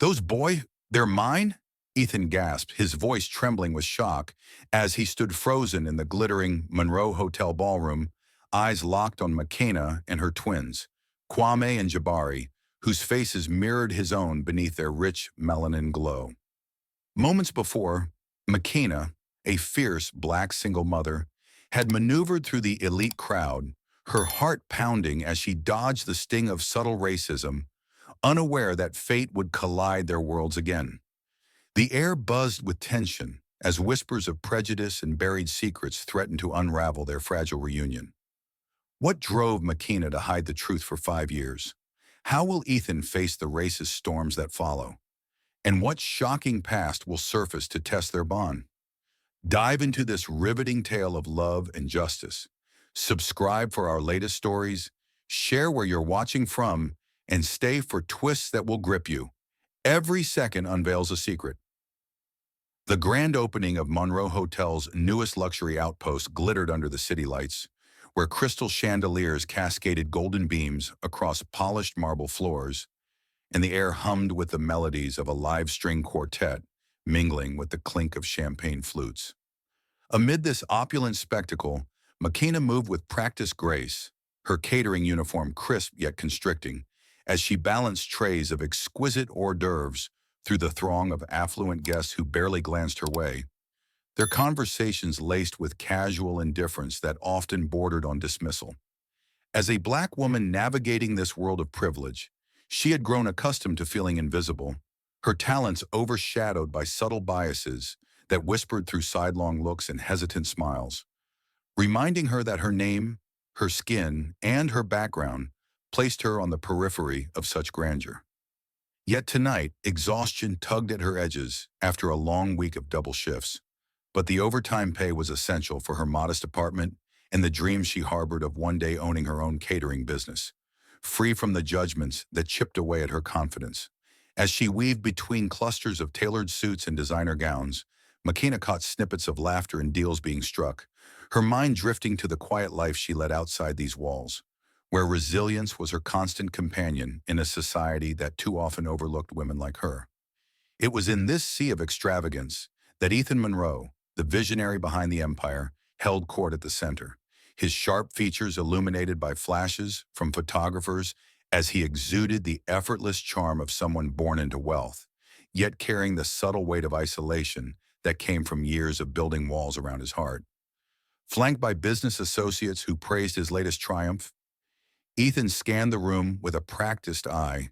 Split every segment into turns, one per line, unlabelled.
Those boy, they're mine? Ethan gasped, his voice trembling with shock as he stood frozen in the glittering Monroe Hotel ballroom, eyes locked on McKenna and her twins, Kwame and Jabari, whose faces mirrored his own beneath their rich melanin glow. Moments before, McKenna, a fierce black single mother, had maneuvered through the elite crowd, her heart pounding as she dodged the sting of subtle racism, unaware that fate would collide their worlds again. The air buzzed with tension as whispers of prejudice and buried secrets threatened to unravel their fragile reunion. What drove McKenna to hide the truth for 5 years? How will Ethan face the racist storms that follow? And what shocking past will surface to test their bond? Dive into this riveting tale of love and justice. Subscribe for our latest stories, share where you're watching from, and stay for twists that will grip you. Every second unveils a secret. The grand opening of Monroe Hotel's newest luxury outpost glittered under the city lights, where crystal chandeliers cascaded golden beams across polished marble floors, and the air hummed with the melodies of a live string quartet mingling with the clink of champagne flutes. Amid this opulent spectacle, McKenna moved with practiced grace, her catering uniform crisp yet constricting, as she balanced trays of exquisite hors d'oeuvres through the throng of affluent guests who barely glanced her way, their conversations laced with casual indifference that often bordered on dismissal. As a black woman navigating this world of privilege, she had grown accustomed to feeling invisible, her talents overshadowed by subtle biases that whispered through sidelong looks and hesitant smiles, reminding her that her name, her skin, and her background placed her on the periphery of such grandeur. Yet tonight, exhaustion tugged at her edges after a long week of double shifts, but the overtime pay was essential for her modest apartment and the dream she harbored of one day owning her own catering business, free from the judgments that chipped away at her confidence. As she weaved between clusters of tailored suits and designer gowns, McKenna caught snippets of laughter and deals being struck, her mind drifting to the quiet life she led outside these walls, where resilience was her constant companion in a society that too often overlooked women like her. It was in this sea of extravagance that Ethan Monroe, the visionary behind the empire, held court at the center, his sharp features illuminated by flashes from photographers as he exuded the effortless charm of someone born into wealth, yet carrying the subtle weight of isolation that came from years of building walls around his heart. Flanked by business associates who praised his latest triumph, Ethan scanned the room with a practiced eye,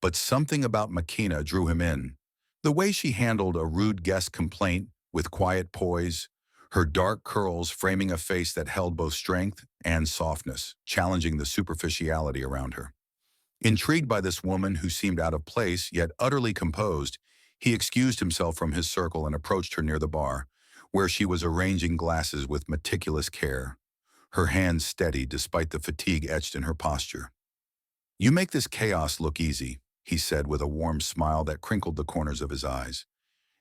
but something about McKenna drew him in. The way she handled a rude guest complaint with quiet poise, her dark curls framing a face that held both strength and softness, challenging the superficiality around her. Intrigued by this woman who seemed out of place yet utterly composed, he excused himself from his circle and approached her near the bar, where she was arranging glasses with meticulous care, her hands steady despite the fatigue etched in her posture. "You make this chaos look easy," he said with a warm smile that crinkled the corners of his eyes.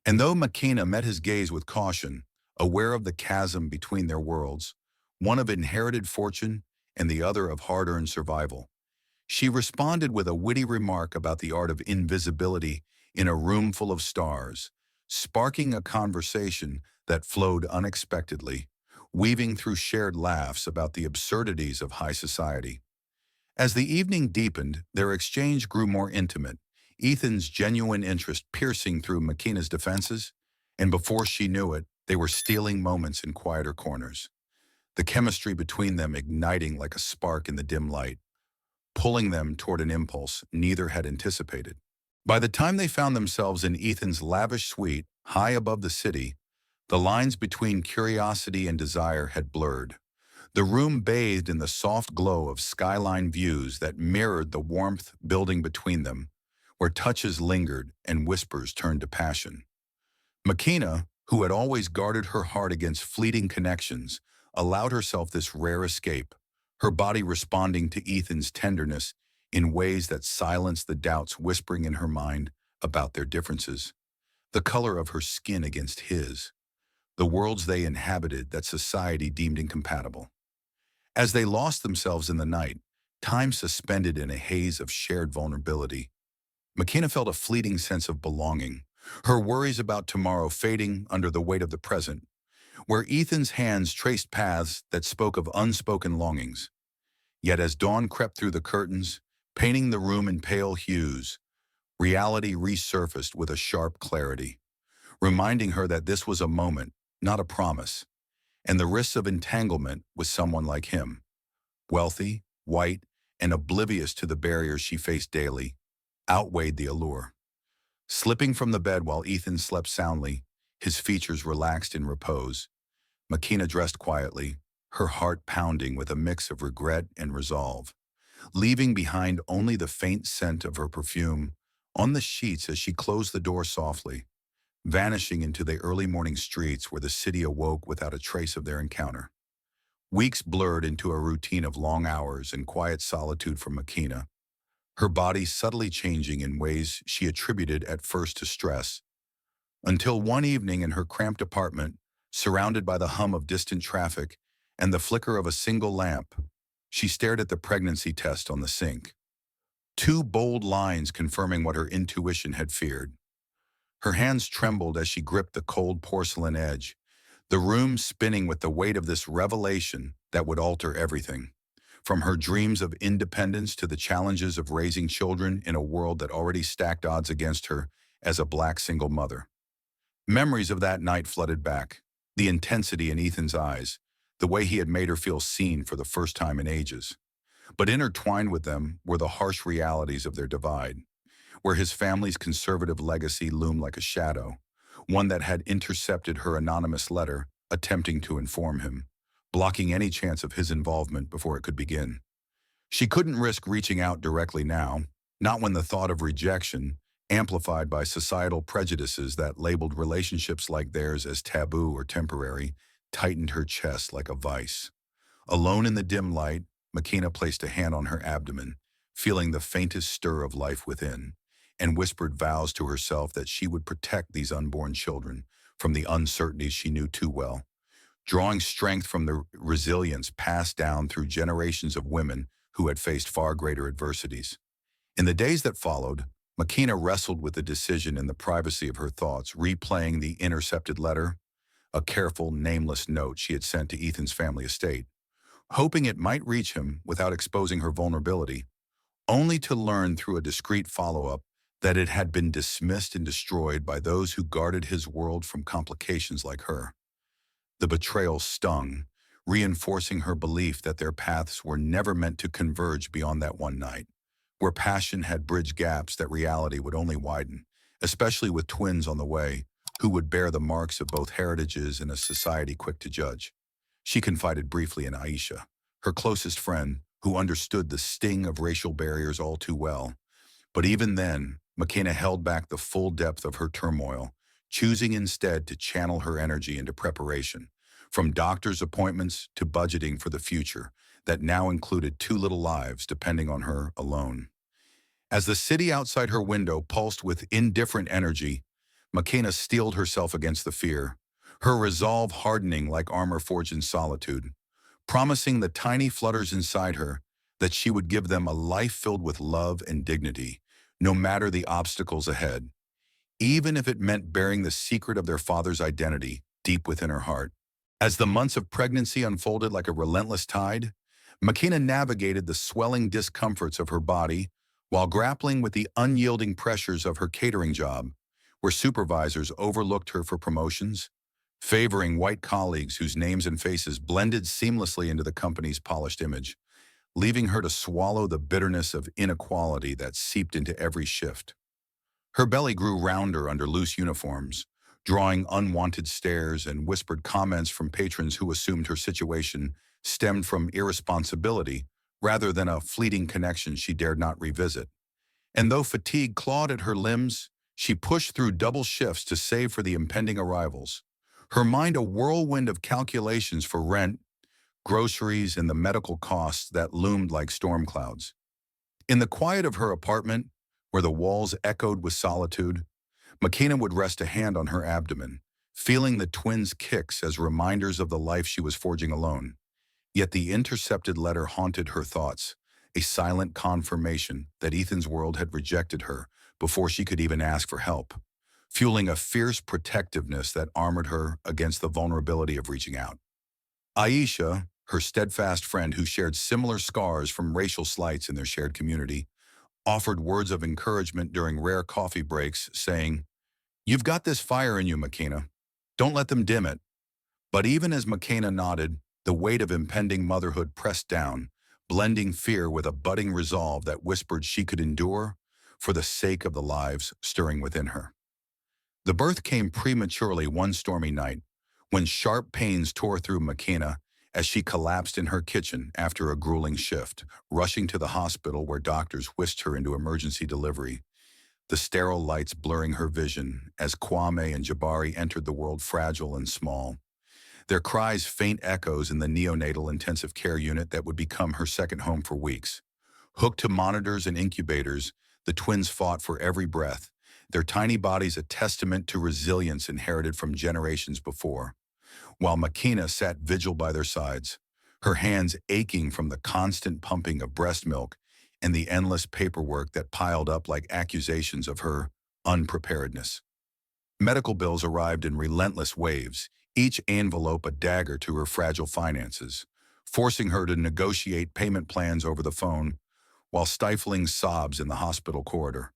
And though McKenna met his gaze with caution, aware of the chasm between their worlds, one of inherited fortune and the other of hard-earned survival, she responded with a witty remark about the art of invisibility in a room full of stars, sparking a conversation that flowed unexpectedly, weaving through shared laughs about the absurdities of high society. As the evening deepened, their exchange grew more intimate, Ethan's genuine interest piercing through McKenna's defenses, and before she knew it, they were stealing moments in quieter corners, the chemistry between them igniting like a spark in the dim light, pulling them toward an impulse neither had anticipated. By the time they found themselves in Ethan's lavish suite, high above the city, the lines between curiosity and desire had blurred. The room bathed in the soft glow of skyline views that mirrored the warmth building between them, where touches lingered and whispers turned to passion. McKenna, who had always guarded her heart against fleeting connections, allowed herself this rare escape, her body responding to Ethan's tenderness in ways that silenced the doubts whispering in her mind about their differences. The color of her skin against his, the worlds they inhabited that society deemed incompatible. As they lost themselves in the night, time suspended in a haze of shared vulnerability. McKenna felt a fleeting sense of belonging, her worries about tomorrow fading under the weight of the present, where Ethan's hands traced paths that spoke of unspoken longings. Yet as dawn crept through the curtains, painting the room in pale hues, reality resurfaced with a sharp clarity, reminding her that this was a moment, not a promise, and the risks of entanglement with someone like him, wealthy, white, and oblivious to the barriers she faced daily, outweighed the allure. Slipping from the bed while Ethan slept soundly, his features relaxed in repose, McKenna dressed quietly, her heart pounding with a mix of regret and resolve, leaving behind only the faint scent of her perfume on the sheets as she closed the door softly, vanishing into the early morning streets where the city awoke without a trace of their encounter. Weeks blurred into a routine of long hours and quiet solitude for McKenna, her body subtly changing in ways she attributed at first to stress, until one evening in her cramped apartment, surrounded by the hum of distant traffic and the flicker of a single lamp, she stared at the pregnancy test on the sink. Two bold lines confirming what her intuition had feared. Her hands trembled as she gripped the cold porcelain edge, the room spinning with the weight of this revelation that would alter everything, from her dreams of independence to the challenges of raising children in a world that already stacked odds against her as a black single mother. Memories of that night flooded back, the intensity in Ethan's eyes, the way he had made her feel seen for the first time in ages. But intertwined with them were the harsh realities of their divide, where his family's conservative legacy loomed like a shadow, one that had intercepted her anonymous letter, attempting to inform him, blocking any chance of his involvement before it could begin. She couldn't risk reaching out directly now, not when the thought of rejection, amplified by societal prejudices that labeled relationships like theirs as taboo or temporary, tightened her chest like a vice. Alone in the dim light, McKenna placed a hand on her abdomen, feeling the faintest stir of life within, and whispered vows to herself that she would protect these unborn children from the uncertainties she knew too well, drawing strength from the resilience passed down through generations of women who had faced far greater adversities. In the days that followed, McKenna wrestled with the decision in the privacy of her thoughts, replaying the intercepted letter, a careful, nameless note she had sent to Ethan's family estate, hoping it might reach him without exposing her vulnerability, only to learn through a discreet follow-up that it had been dismissed and destroyed by those who guarded his world from complications like her. The betrayal stung, reinforcing her belief that their paths were never meant to converge beyond that one night, where passion had bridged gaps that reality would only widen, especially with twins on the way, who would bear the marks of both heritages in a society quick to judge. She confided briefly in Aisha, her closest friend, who understood the sting of racial barriers all too well. But even then, McKenna held back the full depth of her turmoil, choosing instead to channel her energy into preparation, from doctor's appointments to budgeting for the future that now included two little lives depending on her alone. As the city outside her window pulsed with indifferent energy, McKenna steeled herself against the fear, her resolve hardening like armor forged in solitude, promising the tiny flutters inside her that she would give them a life filled with love and dignity, no matter the obstacles ahead, even if it meant bearing the secret of their father's identity deep within her heart. As the months of pregnancy unfolded like a relentless tide, McKenna navigated the swelling discomforts of her body while grappling with the unyielding pressures of her catering job, where supervisors overlooked her for promotions, favoring white colleagues whose names and faces blended seamlessly into the company's polished image, leaving her to swallow the bitterness of inequality that seeped into every shift. Her belly grew rounder under loose uniforms, drawing unwanted stares and whispered comments from patrons who assumed her situation stemmed from irresponsibility rather than a fleeting connection she dared not revisit. And though fatigue clawed at her limbs, she pushed through double shifts to save for the impending arrivals, her mind a whirlwind of calculations for rent, groceries, and the medical costs that loomed like storm clouds. In the quiet of her apartment, where the walls echoed with solitude, McKenna would rest a hand on her abdomen, feeling the twins' kicks as reminders of the life she was forging alone. Yet the intercepted letter haunted her thoughts, a silent confirmation that Ethan's world had rejected her, before she could even ask for help, fueling a fierce protectiveness that armored her against the vulnerability of reaching out. Aisha, her steadfast friend who shared similar scars from racial slights in their shared community, offered words of encouragement during rare coffee breaks, saying, "You've got this fire in you, McKenna. Don't let them dim it." But even as McKenna nodded, the weight of impending motherhood pressed down, blending fear with a budding resolve that whispered she could endure for the sake of the lives stirring within her. The birth came prematurely one stormy night, when sharp pains tore through McKenna as she collapsed in her kitchen after a grueling shift, rushing to the hospital where doctors whisked her into emergency delivery, the sterile lights blurring her vision as Kwame and Jabari entered the world fragile and small, their cries faint echoes in the neonatal intensive care unit that would become her second home for weeks. Hooked to monitors and incubators, the twins fought for every breath, their tiny bodies a testament to resilience inherited from generations before, while McKenna sat vigil by their sides, her hands aching from the constant pumping of breast milk and the endless paperwork that piled up like accusations of her unpreparedness. Medical bills arrived in relentless waves, each envelope a dagger to her fragile finances, forcing her to negotiate payment plans over the phone while stifling sobs in the hospital corridor,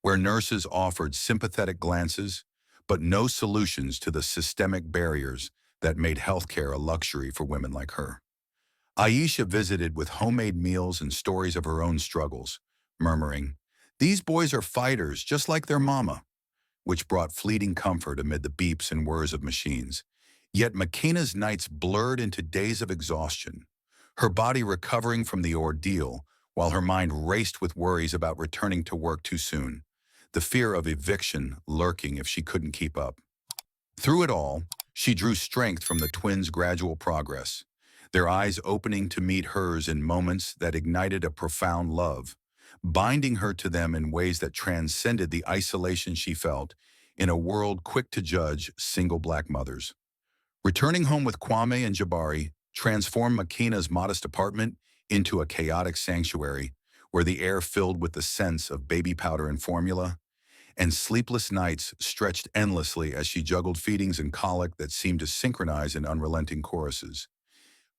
where nurses offered sympathetic glances, but no solutions to the systemic barriers that made healthcare a luxury for women like her. Aisha visited with homemade meals and stories of her own struggles, murmuring, "These boys are fighters, just like their mama," which brought fleeting comfort amid the beeps and whirs of machines. Yet McKenna's nights blurred into days of exhaustion, her body recovering from the ordeal while her mind raced with worries about returning to work too soon, the fear of eviction lurking if she couldn't keep up. Through it all, she drew strength from the twins' gradual progress, their eyes opening to meet hers in moments that ignited a profound love, binding her to them in ways that transcended the isolation she felt in a world quick to judge single black mothers. Returning home with Kwame and Jabari transformed McKenna's modest apartment into a chaotic sanctuary where the air filled with the scents of baby powder and formula, and sleepless nights stretched endlessly as she juggled feedings and colic that seemed to synchronize in unrelenting choruses,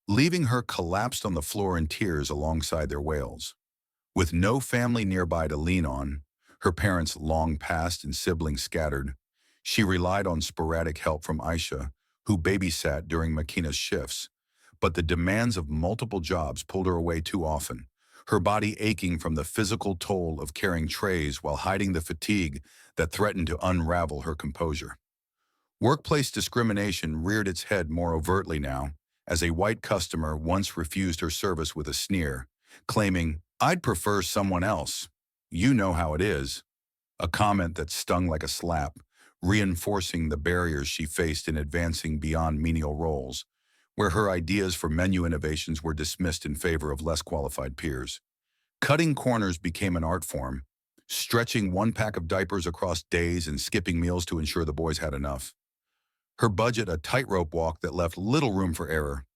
leaving her collapsed on the floor in tears alongside their wails. With no family nearby to lean on, her parents long passed and siblings scattered, she relied on sporadic help from Aisha, who babysat during McKenna's shifts. But the demands of multiple jobs pulled her away too often, her body aching from the physical toll of carrying trays while hiding the fatigue that threatened to unravel her composure. Workplace discrimination reared its head more overtly now, as a white customer once refused her service with a sneer, claiming, "I'd prefer someone else. You know how it is," a comment that stung like a slap, reinforcing the barriers she faced in advancing beyond menial roles, where her ideas for menu innovations were dismissed in favor of less qualified peers. Cutting corners became an art form, stretching one pack of diapers across days and skipping meals to ensure the boys had enough. Her budget a tightrope walk that left little room for error.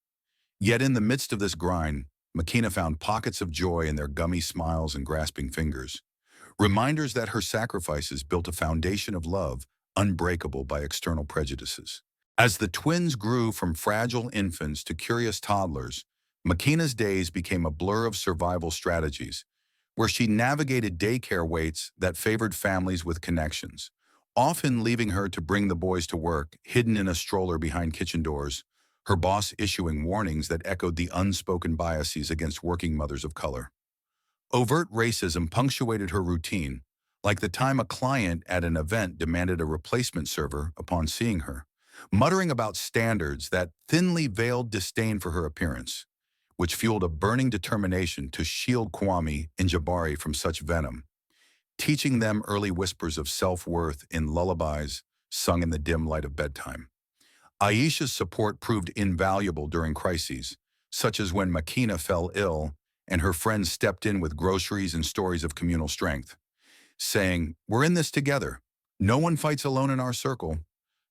Yet in the midst of this grind, McKenna found pockets of joy in their gummy smiles and grasping fingers, reminders that her sacrifices built a foundation of love unbreakable by external prejudices. As the twins grew from fragile infants to curious toddlers, McKenna's days became a blur of survival strategies, where she navigated daycare waits that favored families with connections, often leaving her to bring the boys to work, hidden in a stroller behind kitchen doors, her boss issuing warnings that echoed the unspoken biases against working mothers of color. Overt racism punctuated her routine, like the time a client at an event demanded a replacement server upon seeing her, muttering about standards that thinly veiled disdain for her appearance, which fueled a burning determination to shield Kwame and Jabari from such venom, teaching them early whispers of self-worth in lullabies sung in the dim light of bedtime. Aisha's support proved invaluable during crises, such as when McKenna fell ill and her friends stepped in with groceries and stories of communal strength, saying, "We're in this together. No one fights alone in our circle."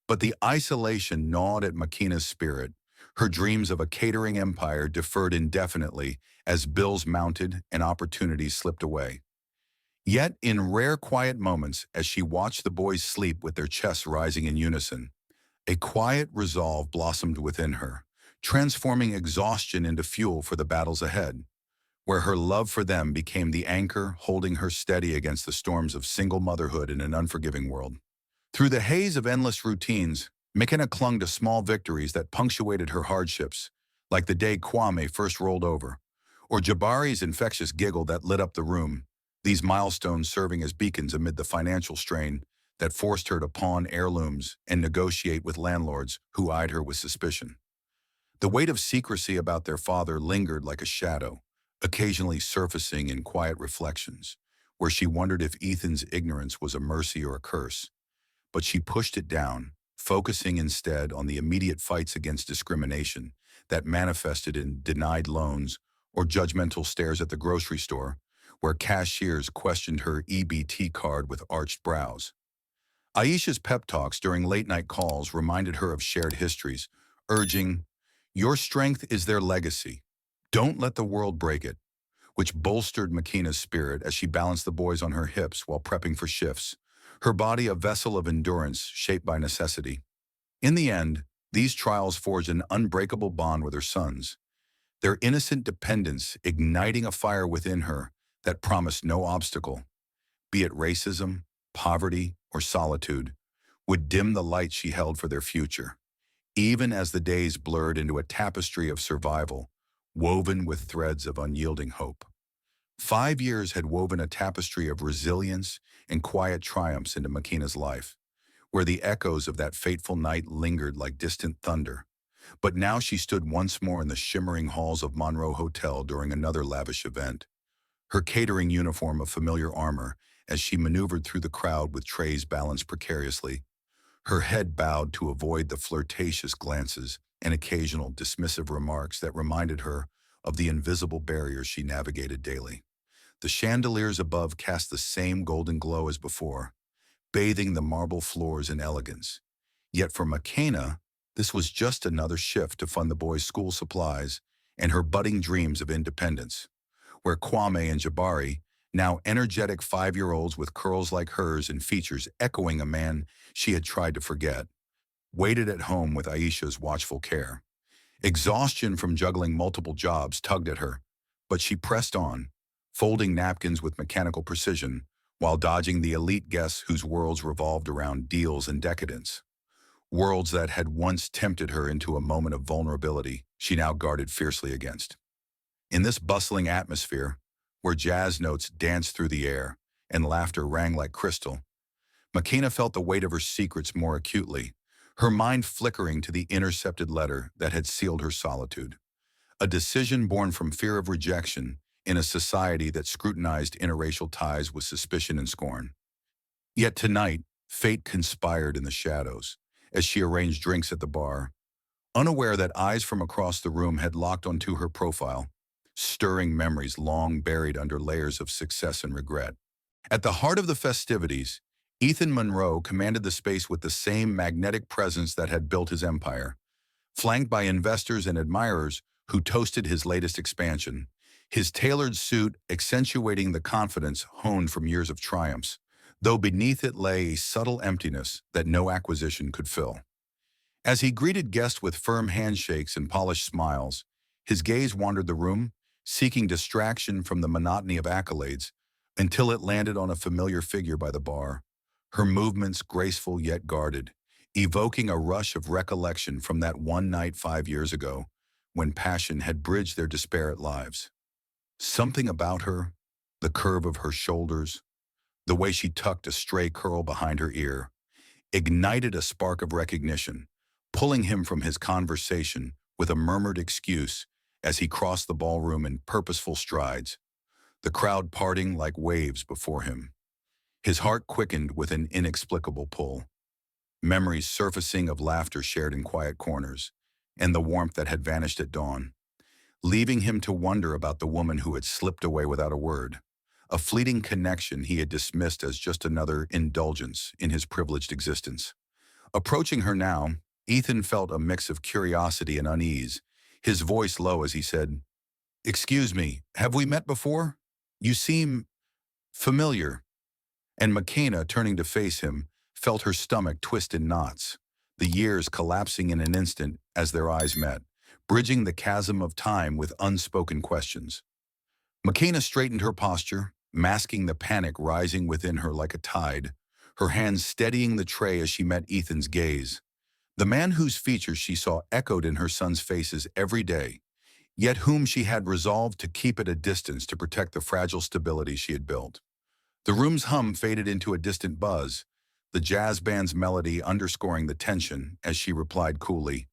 But the isolation gnawed at McKenna's spirit. Her dreams of a catering empire deferred indefinitely as bills mounted and opportunities slipped away. Yet, in rare quiet moments, as she watched the boys sleep with their chests rising in unison, a quiet resolve blossomed within her, transforming exhaustion into fuel for the battles ahead, where her love for them became the anchor holding her steady against the storms of single motherhood in an unforgiving world. Through the haze of endless routines, McKenna clung to small victories that punctuated her hardships, like the day Kwame first rolled over, or Jabari's infectious giggle that lit up the room, these milestones serving as beacons amid the financial strain that forced her to pawn heirlooms and negotiate with landlords who eyed her with suspicion. The weight of secrecy about their father lingered like a shadow, occasionally surfacing in quiet reflections, where she wondered if Ethan's ignorance was a mercy or a curse. But she pushed it down, focusing instead on the immediate fights against discrimination that manifested in denied loans or judgmental stares at the grocery store, where cashiers questioned her EBT card with arched brows. Aisha's pep talks during late-night calls reminded her of shared histories, urging, "Your strength is their legacy. Don't let the world break it," which bolstered Makina's spirit as she balanced the boys on her hips while prepping for shifts, her body a vessel of endurance shaped by necessity. In the end, these trials forged an unbreakable bond with her sons, their innocent dependence igniting a fire within her that promised no obstacle, be it racism, poverty, or solitude, would dim the light she held for their future, even as the days blurred into a tapestry of survival, woven with threads of unyielding hope. 5 years had woven a tapestry of resilience and quiet triumphs into Makina's life, where the echoes of that fateful night lingered like distant thunder. But now she stood once more in the shimmering halls of Monroe Hotel during another lavish event, her catering uniform of familiar armor as she maneuvered through the crowd with trays balanced precariously, her head bowed to avoid the flirtatious glances and occasional dismissive remarks that reminded her of the invisible barriers she navigated daily. The chandeliers above cast the same golden glow as before, bathing the marble floors in elegance. Yet for McKenna, this was just another shift to fund the boys' school supplies and her budding dreams of independence, where Kwame and Jabari, now energetic 5-year-olds with curls like hers and features echoing a man she had tried to forget, waited at home with Aisha's watchful care. Exhaustion from juggling multiple jobs tugged at her, but she pressed on, folding napkins with mechanical precision while dodging the elite guests whose worlds revolved around deals and decadence. Worlds that had once tempted her into a moment of vulnerability she now guarded fiercely against. In this bustling atmosphere, where jazz notes danced through the air and laughter rang like crystal, Makina felt the weight of her secrets more acutely, her mind flickering to the intercepted letter that had sealed her solitude. A decision born from fear of rejection in a society that scrutinized interracial ties with suspicion and scorn. Yet tonight, fate conspired in the shadows as she arranged drinks at the bar, unaware that eyes from across the room had locked onto her profile, stirring memories long buried under layers of success and regret. At the heart of the festivities, Ethan Monroe commanded the space with the same magnetic presence that had built his empire, flanked by investors and admirers who toasted his latest expansion, his tailored suit accentuating the confidence honed from years of triumphs, though beneath it lay a subtle emptiness that no acquisition could fill. As he greeted guests with firm handshakes and polished smiles, his gaze wandered the room, seeking distraction from the monotony of accolades, until it landed on a familiar figure by the bar, her movements graceful yet guarded, evoking a rush of recollection from that one night 5 years ago, when passion had bridged their disparate lives. Something about her, the curve of her shoulders, the way she tucked a stray curl behind her ear, ignited a spark of recognition, pulling him from his conversation with a murmured excuse as he crossed the ballroom in purposeful strides, the crowd parting like waves before him. His heart quickened with an inexplicable pull, memories surfacing of laughter shared in quiet corners, and the warmth that had vanished at dawn, leaving him to wonder about the woman who had slipped away without a word, a fleeting connection he had dismissed as just another indulgence in his privileged existence. Approaching her now, Ethan felt a mix of curiosity and unease, his voice low as he said, "Excuse me, have we met before? You seem..." Familiar. And McKenna, turning to face him, felt her stomach twist in knots, the years collapsing in an instant as their eyes met, bridging the chasm of time with unspoken questions. McKenna straightened her posture, masking the panic rising within her like a tide, her hands steadying the tray as she met Ethan's gaze. The man whose features she saw echoed in her son's faces every day, yet whom she had resolved to keep at a distance to protect the fragile stability she had built. The room's hum faded into a distant buzz, the jazz band's melody underscoring the tension as she replied coolly,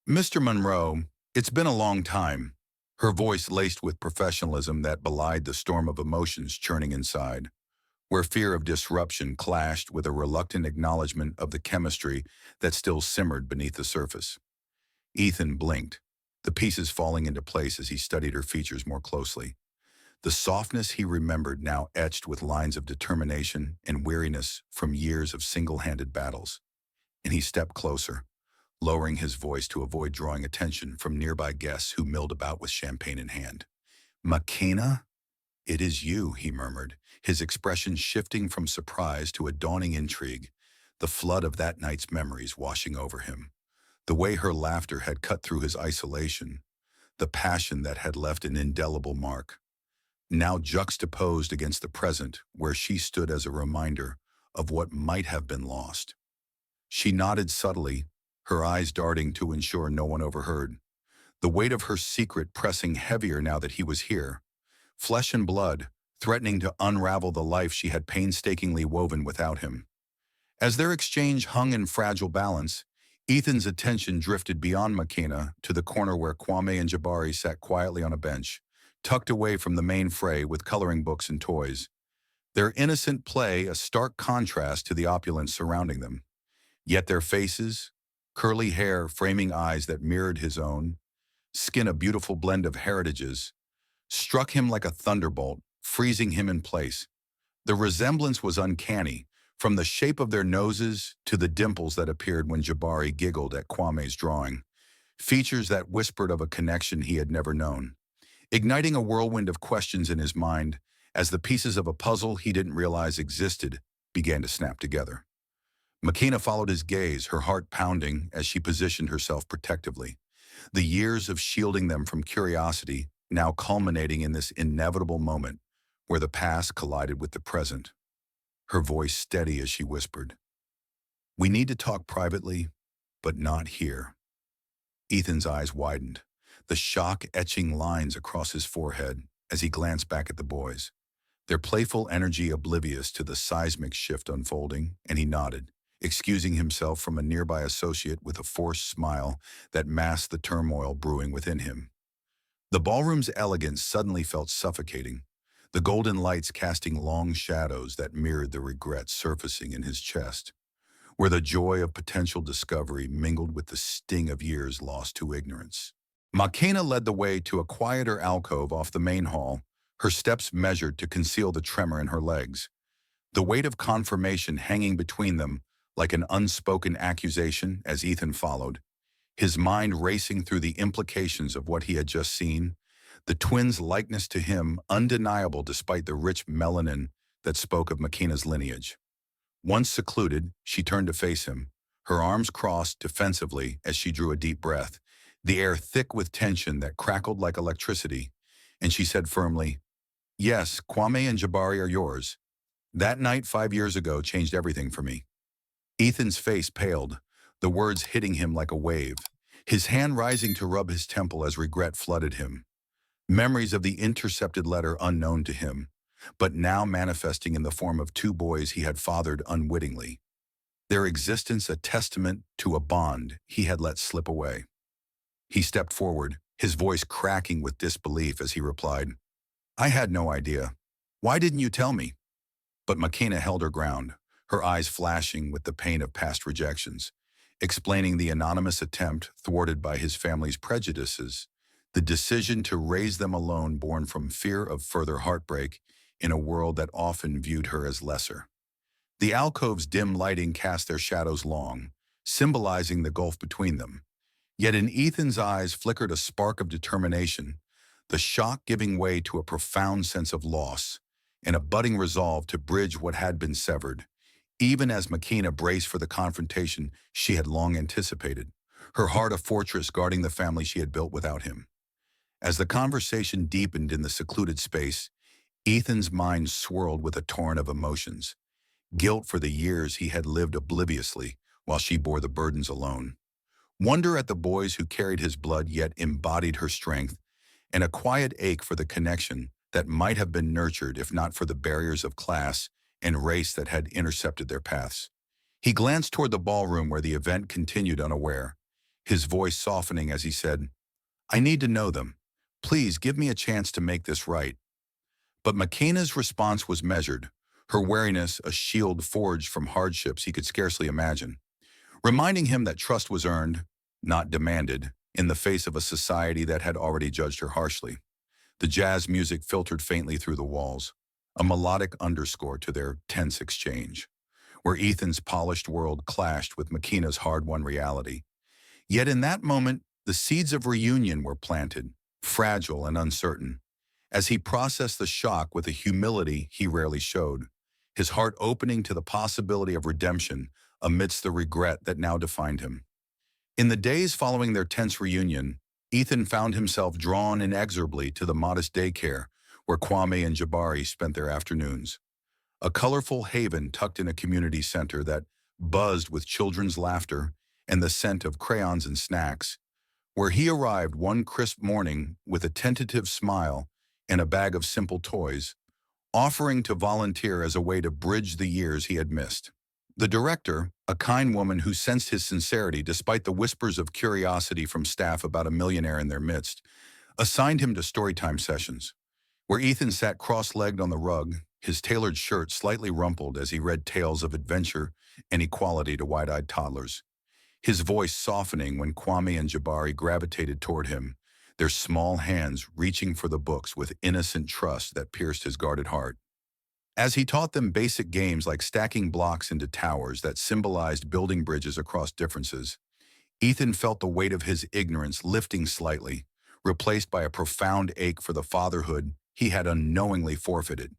"Mr. Monroe, it's been a long time," her voice laced with professionalism that belied the storm of emotions churning inside, where fear of disruption clashed with a reluctant acknowledgement of the chemistry that still simmered beneath the surface. Ethan blinked, the pieces falling into place as he studied her features more closely. The softness he remembered now etched with lines of determination and weariness from years of single-handed battles. And he stepped closer, lowering his voice to avoid drawing attention from nearby guests who milled about with champagne in hand. "McKenna? It is you," he murmured, his expression shifting from surprise to a dawning intrigue, the flood of that night's memories washing over him. The way her laughter had cut through his isolation, the passion that had left an indelible mark, now juxtaposed against the present where she stood as a reminder of what might have been lost. She nodded subtly, her eyes darting to ensure no one overheard, the weight of her secret pressing heavier now that he was here, flesh and blood, threatening to unravel the life she had painstakingly woven without him. As their exchange hung in fragile balance, Ethan's attention drifted beyond McKenna to the corner where Kwame and Jabari sat quietly on a bench, tucked away from the main fray with coloring books and toys. Their innocent play a stark contrast to the opulence surrounding them. Yet their faces, curly hair framing eyes that mirrored his own, skin a beautiful blend of heritages, struck him like a thunderbolt, freezing him in place. The resemblance was uncanny, from the shape of their noses to the dimples that appeared when Jabari giggled at Kwame's drawing, features that whispered of a connection he had never known, igniting a whirlwind of questions in his mind as the pieces of a puzzle he didn't realize existed began to snap together. McKenna followed his gaze, her heart pounding as she positioned herself protectively, the years of shielding them from curiosity now culminating in this inevitable moment where the past collided with the present, her voice steady as she whispered, "We need to talk privately, but not here." Ethan's eyes widened, the shock etching lines across his forehead as he glanced back at the boys, their playful energy oblivious to the seismic shift unfolding, and he nodded, excusing himself from a nearby associate with a forced smile that masked the turmoil brewing within him. The ballroom's elegance suddenly felt suffocating, the golden lights casting long shadows that mirrored the regret surfacing in his chest, where the joy of potential discovery mingled with the sting of years lost to ignorance. McKenna led the way to a quieter alcove off the main hall, her steps measured to conceal the tremor in her legs, the weight of confirmation hanging between them like an unspoken accusation as Ethan followed, his mind racing through the implications of what he had just seen, the twins' likeness to him undeniable despite the rich melanin that spoke of McKenna's lineage. Once secluded, she turned to face him, her arms crossed defensively as she drew a deep breath, the air thick with tension that crackled like electricity, and she said firmly, "Yes, Kwame and Jabari are yours. That night 5 years ago changed everything for me." Ethan's face paled, the words hitting him like a wave, his hand rising to rub his temple as regret flooded him. Memories of the intercepted letter unknown to him, but now manifesting in the form of two boys he had fathered unwittingly, their existence a testament to a bond he had let slip away. He stepped forward, his voice cracking with disbelief as he replied, "I had no idea. Why didn't you tell me?" But McKenna held her ground, her eyes flashing with the pain of past rejections, explaining the anonymous attempt thwarted by his family's prejudices, the decision to raise them alone born from fear of further heartbreak in a world that often viewed her as lesser. The alcove's dim lighting cast their shadows long, symbolizing the gulf between them. Yet in Ethan's eyes flickered a spark of determination, the shock giving way to a profound sense of loss, and a budding resolve to bridge what had been severed. Even as Makina braced for the confrontation she had long anticipated, her heart a fortress guarding the family she had built without him. As the conversation deepened in the secluded space, Ethan's mind swirled with a torrent of emotions. Guilt for the years he had lived obliviously while she bore the burdens alone. Wonder at the boys who carried his blood yet embodied her strength, and a quiet ache for the connection that might have been nurtured if not for the barriers of class and race that had intercepted their paths. He glanced toward the ballroom where the event continued unaware, his voice softening as he said, "I need to know them. Please give me a chance to make this right." But Makina's response was measured, her wariness a shield forged from hardships he could scarcely imagine, reminding him that trust was earned, not demanded, in the face of a society that had already judged her harshly. The jazz music filtered faintly through the walls, a melodic underscore to their tense exchange, where Ethan's polished world clashed with Makina's hard-won reality. Yet in that moment, the seeds of reunion were planted, fragile and uncertain. As he processed the shock with a humility he rarely showed, his heart opening to the possibility of redemption amidst the regret that now defined him. In the days following their tense reunion, Ethan found himself drawn inexorably to the modest daycare where Kwame and Jabari spent their afternoons. A colorful haven tucked in a community center that buzzed with children's laughter and the scent of crayons and snacks, where he arrived one crisp morning with a tentative smile and a bag of simple toys, offering to volunteer as a way to bridge the years he had missed. The director, a kind woman who sensed his sincerity despite the whispers of curiosity from staff about a millionaire in their midst, assigned him to storytime sessions, where Ethan sat cross-legged on the rug, his tailored shirt slightly rumpled as he read tales of adventure and equality to wide-eyed toddlers, his voice softening when Kwame and Jabari gravitated toward him, their small hands reaching for the books with innocent trust that pierced his guarded heart. As he taught them basic games like stacking blocks into towers that symbolized building bridges across differences, Ethan felt the weight of his ignorance lifting slightly, replaced by a profound ache for the fatherhood he had unknowingly forfeited.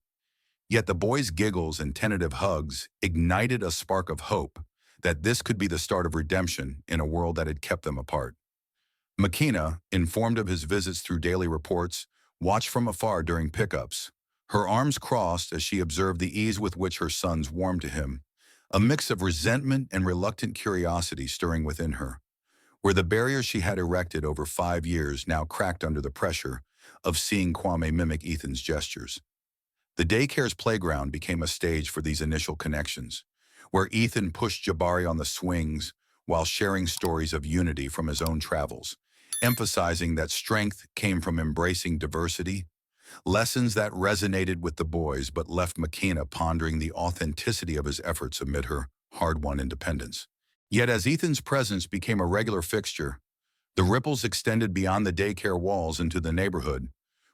Yet the boys' giggles and tentative hugs ignited a spark of hope that this could be the start of redemption in a world that had kept them apart. Makina, informed of his visits through daily reports, watched from afar during pickups, her arms crossed as she observed the ease with which her sons warmed to him, a mix of resentment and reluctant curiosity stirring within her, where the barrier she had erected over 5 years now cracked under the pressure of seeing Kwame mimic Ethan's gestures. The daycare's playground became a stage for these initial connections, where Ethan pushed Jabari on the swings while sharing stories of unity from his own travels, emphasizing that strength came from embracing diversity, lessons that resonated with the boys but left Makina pondering the authenticity of his efforts amid her hard-won independence. Yet as Ethan's presence became a regular fixture, the ripples extended beyond the daycare walls into the neighborhood,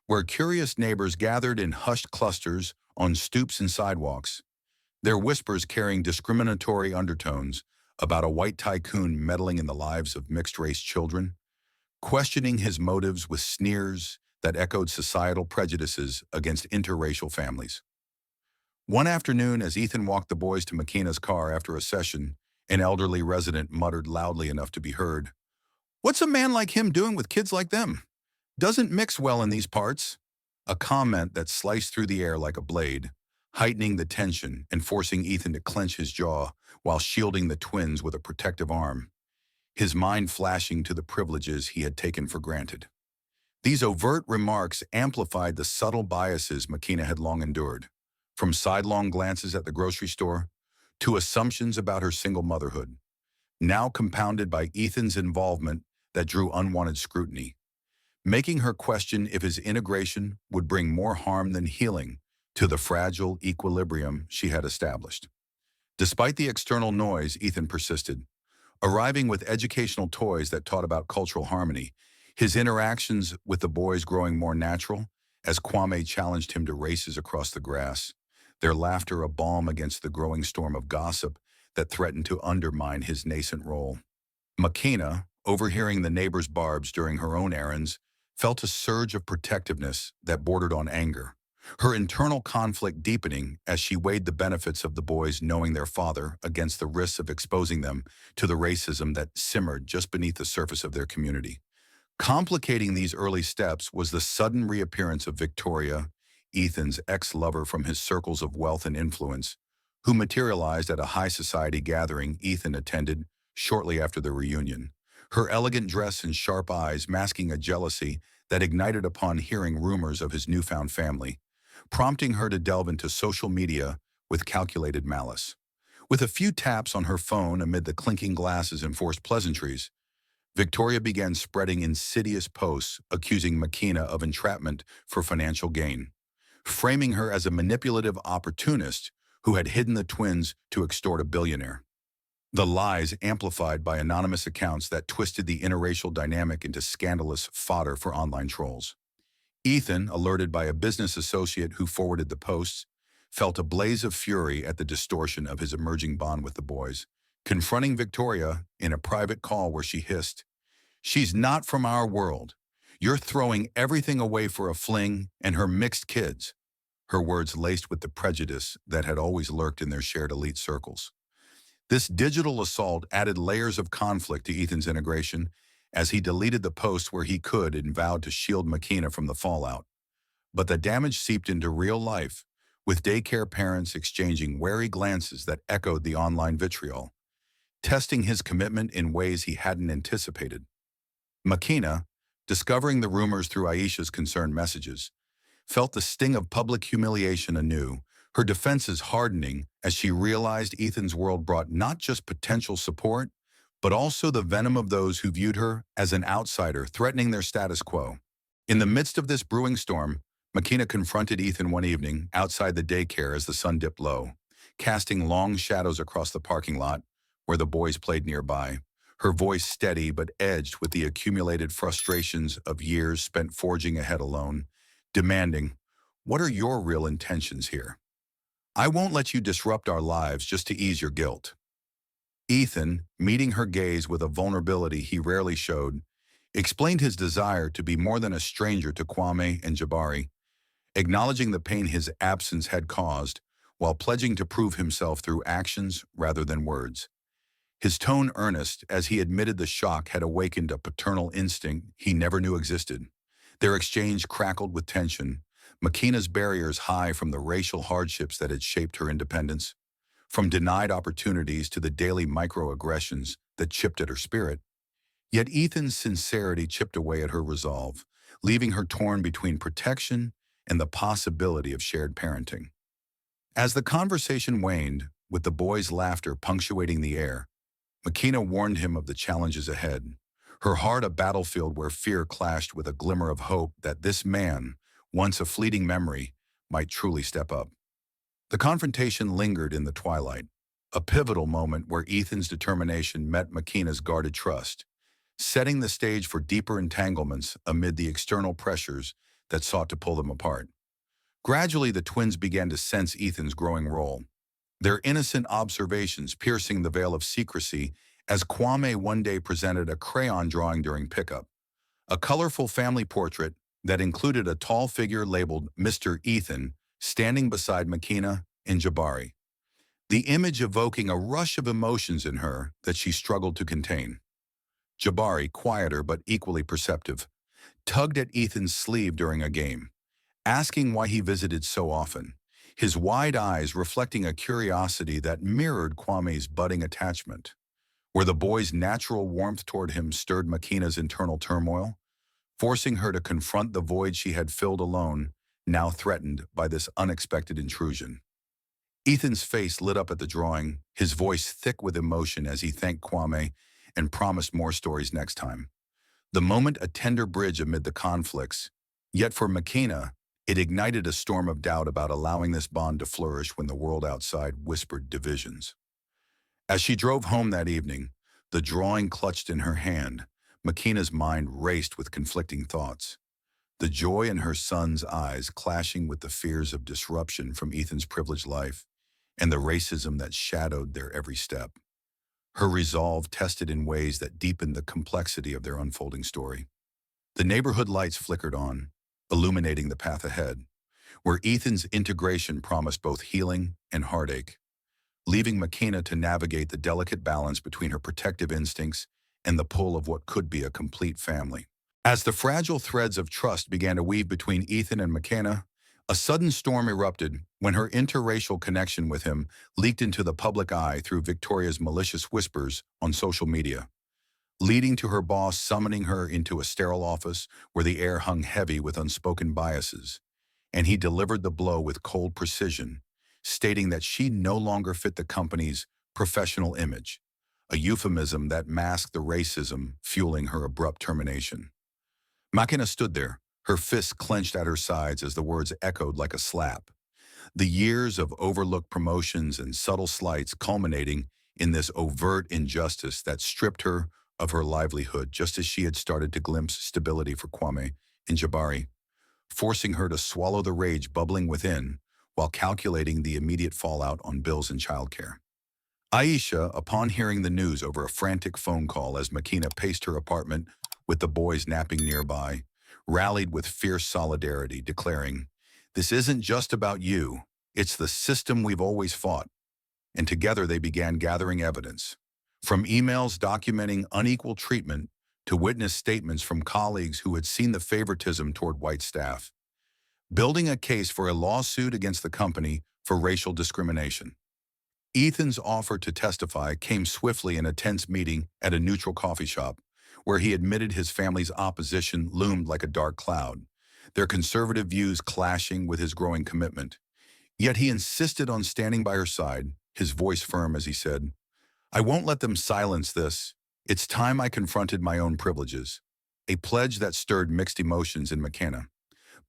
where curious neighbors gathered in hushed clusters on stoops and sidewalks, their whispers carrying discriminatory undertones about a white tycoon meddling in the lives of mixed-race children, questioning his motives with sneers that echoed societal prejudices against interracial families. One afternoon, as Ethan walked the boys to Makina's car after a session, an elderly resident muttered loudly enough to be heard, "What's a man like him doing with kids like them? Doesn't mix well in these parts." A comment that sliced through the air like a blade, heightening the tension and forcing Ethan to clench his jaw while shielding the twins with a protective arm, his mind flashing to the privileges he had taken for granted. These overt remarks amplified the subtle biases Makina had long endured, from sidelong glances at the grocery store to assumptions about her single motherhood, now compounded by Ethan's involvement that drew unwanted scrutiny, making her question if his integration would bring more harm than healing to the fragile equilibrium she had established. Despite the external noise, Ethan persisted, arriving with educational toys that taught about cultural harmony, his interactions with the boys growing more natural as Kwame challenged him to races across the grass, their laughter a balm against the growing storm of gossip that threatened to undermine his nascent role. Makina, overhearing the neighbors' barbs during her own errands, felt a surge of protectiveness that bordered on anger, her internal conflict deepening as she weighed the benefits of the boys knowing their father against the risks of exposing them to the racism that simmered just beneath the surface of their community. Complicating these early steps was the sudden reappearance of Victoria, Ethan's ex-lover from his circles of wealth and influence, who materialized at a high society gathering Ethan attended shortly after the reunion. Her elegant dress and sharp eyes masking a jealousy that ignited upon hearing rumors of his newfound family, prompting her to delve into social media with calculated malice. With a few taps on her phone amid the clinking glasses and forced pleasantries, Victoria began spreading insidious posts accusing McKenna of entrapment for financial gain, framing her as a manipulative opportunist who had hidden the twins to extort a billionaire. The lies amplified by anonymous accounts that twisted the interracial dynamic into scandalous fodder for online trolls. Ethan, alerted by a business associate who forwarded the posts, felt a blaze of fury at the distortion of his emerging bond with the boys, confronting Victoria in a private call where she hissed, "She's not from our world. You're throwing everything away for a fling and her mixed kids," her words laced with the prejudice that had always lurked in their shared elite circles. This digital assault added layers of conflict to Ethan's integration as he deleted the posts where he could and vowed to shield McKenna from the fallout. But the damage seeped into real life, with daycare parents exchanging wary glances that echoed the online vitriol, testing his commitment in ways he hadn't anticipated. McKenna, discovering the rumors through Aisha's concerned messages, felt the sting of public humiliation anew, her defenses hardening as she realized Ethan's world brought not just potential support, but also the venom of those who viewed her as an outsider threatening their status quo. In the midst of this brewing storm, McKenna confronted Ethan one evening outside the daycare as the sun dipped low, casting long shadows across the parking lot where the boys played nearby, her voice steady but edged with the accumulated frustrations of years spent forging ahead alone, demanding, "What are your real intentions here? I won't let you disrupt our lives just to ease your guilt." Ethan, meeting her gaze with a vulnerability he rarely showed, explained his desire to be more than a stranger to Kwame and Jabari, acknowledging the pain his absence had caused while pledging to prove himself through actions rather than words. His tone earnest as he admitted the shock had awakened a paternal instinct he never knew existed. Their exchange crackled with tension, McKenna's barriers high from the racial hardships that had shaped her independence, from denied opportunities to the daily microaggressions that chipped at her spirit. Yet Ethan's sincerity chipped away at her resolve, leaving her torn between protection and the possibility of shared parenting. As the conversation waned, with the boys' laughter punctuating the air, McKenna warned him of the challenges ahead, her heart a battlefield where fear clashed with a glimmer of hope that this man, once a fleeting memory, might truly step up. The confrontation lingered in the twilight, a pivotal moment where Ethan's determination met McKenna's guarded trust, setting the stage for deeper entanglements amid the external pressures that sought to pull them apart. Gradually, the twins began to sense Ethan's growing role, their innocent observations piercing the veil of secrecy as Kwame one day presented a crayon drawing during pickup, a colorful family portrait that included a tall figure labeled Mr. Ethan standing beside McKenna and Jabari, the image evoking a rush of emotions in her that she struggled to contain. Jabari, quieter but equally perceptive, tugged at Ethan's sleeve during a game, asking why he visited so often, his wide eyes reflecting a curiosity that mirrored Kwame's budding attachment. Where the boy's natural warmth toward him stirred McKenna's internal turmoil, forcing her to confront the void she had filled alone, now threatened by this unexpected intrusion. Ethan's face lit up at the drawing, his voice thick with emotion as he thanked Kwame and promised more stories next time. The moment a tender bridge amid the conflicts, yet for McKenna, it ignited a storm of doubt about allowing this bond to flourish when the world outside whispered divisions. As she drove home that evening, the drawing clutched in her hand, McKenna's mind raced with conflicting thoughts. The joy in her son's eyes clashing with the fears of disruption from Ethan's privileged life and the racism that shadowed their every step. Her resolve tested in ways that deepened the complexity of their unfolding story. The neighborhood lights flickered on, illuminating the path ahead, where Ethan's integration promised both healing and heartache, leaving McKenna to navigate the delicate balance between her protective instincts and the pull of what could be a complete family. As the fragile threads of trust began to weave between Ethan and McKenna, a sudden storm erupted when her interracial connection with him leaked into the public eye through Victoria's malicious whispers on social media, leading to her boss summoning her into a sterile office where the air hung heavy with unspoken biases. And he delivered the blow with cold precision, stating that she no longer fit the company's professional image, a euphemism that masked the racism fueling her abrupt termination. McKenna stood there, her fists clenched at her sides as the words echoed like a slap. The years of overlooked promotions and subtle slights culminating in this overt injustice that stripped her of her livelihood just as she had started to glimpse stability for Kwame and Jabari, forcing her to swallow the rage bubbling within while calculating the immediate fallout on bills and childcare. Aisha, upon hearing the news over a frantic phone call as McKenna paced her apartment with the boys napping nearby, rallied with fierce solidarity, declaring, "This isn't just about you, it's the system we've always fought." And together they began gathering evidence, from emails documenting unequal treatment to witness statements from colleagues who had seen the favoritism toward white staff, building a case for a lawsuit against the company for racial discrimination. Ethan's offer to testify came swiftly in a tense meeting at a neutral coffee shop, where he admitted his family's opposition loomed like a dark cloud, their conservative views clashing with his growing commitment. Yet he insisted on standing by her side, his voice firm as he said, "I won't let them silence this. It's time I confronted my own privileges," a pledge that stirred mixed emotions in McKenna,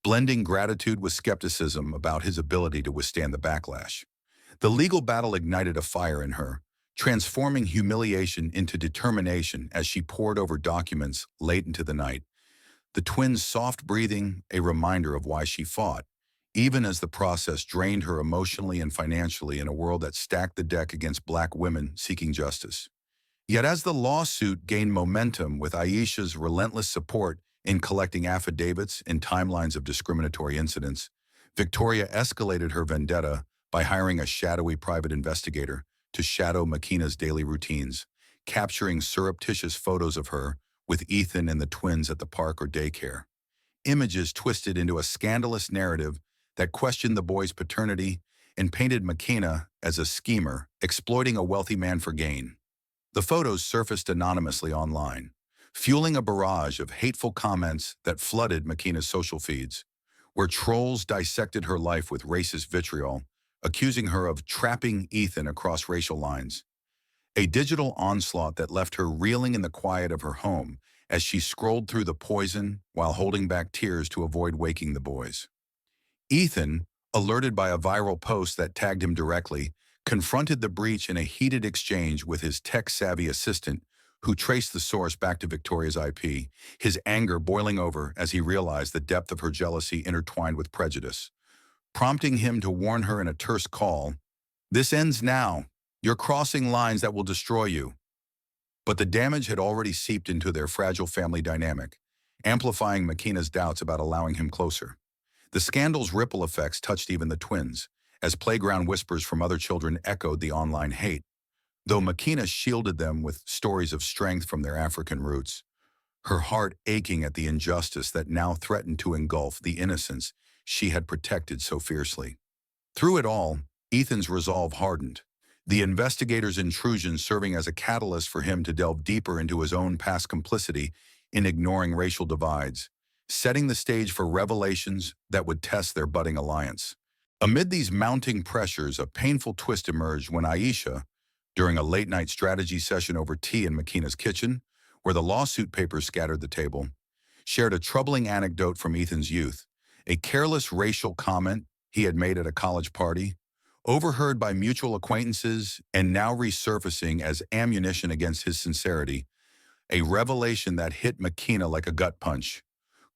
blending gratitude with skepticism about his ability to withstand the backlash. The legal battle ignited a fire in her, transforming humiliation into determination as she pored over documents late into the night, the twins' soft breathing a reminder of why she fought, even as the process drained her emotionally and financially in a world that stacked the deck against Black women seeking justice. Yet as the lawsuit gained momentum with Aisha's relentless support in collecting affidavits and timelines of discriminatory incidents, Victoria escalated her vendetta by hiring a shadowy private investigator to shadow McKenna's daily routines, capturing surreptitious photos of her with Ethan and the twins at the park or daycare. Images twisted into a scandalous narrative that questioned the boy's paternity and painted McKenna as a schemer, exploiting a wealthy man for gain. The photos surfaced anonymously online, fueling a barrage of hateful comments that flooded McKenna's social feeds, where trolls dissected her life with racist vitriol, accusing her of trapping Ethan across racial lines. A digital onslaught that left her reeling in the quiet of her home as she scrolled through the poison while holding back tears to avoid waking the boys. Ethan, alerted by a viral post that tagged him directly, confronted the breach in a heated exchange with his tech-savvy assistant, who traced the source back to Victoria's IP, his anger boiling over as he realized the depth of her jealousy intertwined with prejudice, prompting him to warn her in a terse call, "This ends now. You're crossing lines that will destroy you." But the damage had already seeped into their fragile family dynamic, amplifying McKenna's doubts about allowing him closer. The scandal's ripple effects touched even the twins, as playground whispers from other children echoed the online hate. Though McKenna shielded them with stories of strength from their African roots, her heart aching at the injustice that now threatened to engulf the innocence she had protected so fiercely. Through it all, Ethan's resolve hardened, the investigator's intrusion serving as a catalyst for him to delve deeper into his own past complicity in ignoring racial divides, setting the stage for revelations that would test their budding alliance. Amid these mounting pressures, a painful twist emerged when Aisha, during a late-night strategy session over tea in McKenna's kitchen, where the lawsuit papers scattered the table, shared a troubling anecdote from Ethan's youth, a careless racial comment he had made at a college party, overheard by mutual acquaintances and now resurfacing as ammunition against his sincerity, a revelation that hit McKenna like a gut punch,